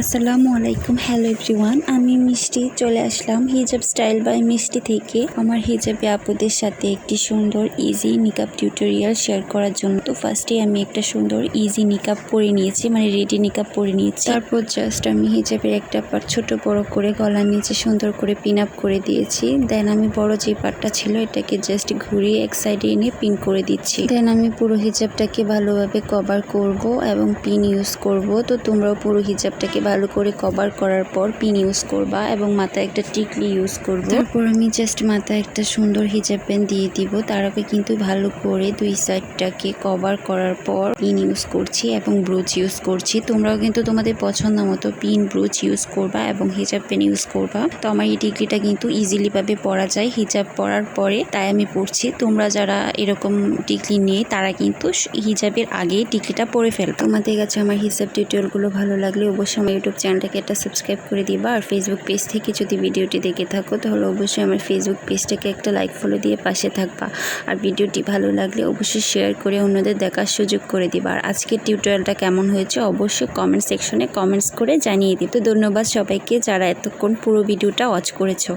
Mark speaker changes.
Speaker 1: আসসালামু আলাইকুম। Hello everyone, আমি মিষ্টি চলে আসলাম হিজাব স্টাইল বাই মিষ্টি থেকে আমার হিজাবি আপুদের সাথে একটি সুন্দর ইজি নিকাব টিউটোরিয়াল শেয়ার করার জন্য। তো ফার্স্টে আমি একটা সুন্দর ইজি নিকাব পরে নিয়েছি, মানে রেডি নিকাব পরে নিয়েছি। তারপর জাস্ট আমি হিজাবের একটা পার্ট ছোট বড় করে গলার নিচে সুন্দর করে পিন আপ করে দিয়েছি। দেন আমি বড় যে পার্টটা ছিল এটাকে জাস্ট ঘুরিয়ে এক সাইডে এনে পিন করে দিচ্ছি। দেন আমি পুরো হিজাবটাকে ভালোভাবে কভার করব এবং পিন ইউজ করব। তো তোমরাও পুরো হিজাবটাকে ভালো করে কভার করার পর পিন ইউজ করবা এবং মাথায় একটা টিকলি ইউজ করব। তারপর আমি জাস্ট মাথায় একটা সুন্দর হিজাব প্যান দিয়ে দিব। তার আগে কিন্তু ভালো করে দুই সাইডটাকে কভার করার পর পিন ইউজ করছি এবং ব্রুচ ইউজ করছি। তোমরাও কিন্তু তোমাদের পছন্দ মতো পিন ব্রুচ ইউজ করবা এবং হিজাব প্যান ইউজ করবা। তো আমার এই টিকলিটা কিন্তু ইজিলি ভাবে পরা যায় হিজাব পরার পরে, তাই আমি পরছি। তোমরা যারা এরকম টিকলি নেই তারা কিন্তু হিজাবের আগে টিকলিটা পরে ফেলবে। তোমাদের কাছে আমার হিজাব টিউটোরিয়ালগুলো ভালো লাগলে অবশ্যই আমার ইউটিউব চ্যানেলটাকে একটা সাবস্ক্রাইব করে দিবা। আর ফেসবুক পেজ থেকে যদি ভিডিওটি দেখে থাকো তাহলে অবশ্যই আমার ফেসবুক পেজটাকে একটা লাইক ফলো দিয়ে পাশে থাকবা। আর ভিডিওটি ভালো লাগলে অবশ্যই শেয়ার করে অন্যদের দেখার সুযোগ করে দিবা। আর আজকের টিউটোরিয়ালটা কেমন হয়েছে অবশ্যই কমেন্ট সেকশনে কমেন্টস করে জানিয়ে দিতে। ধন্যবাদ সবাইকে যারা এতক্ষণ পুরো ভিডিওটা ওয়াচ করেছো।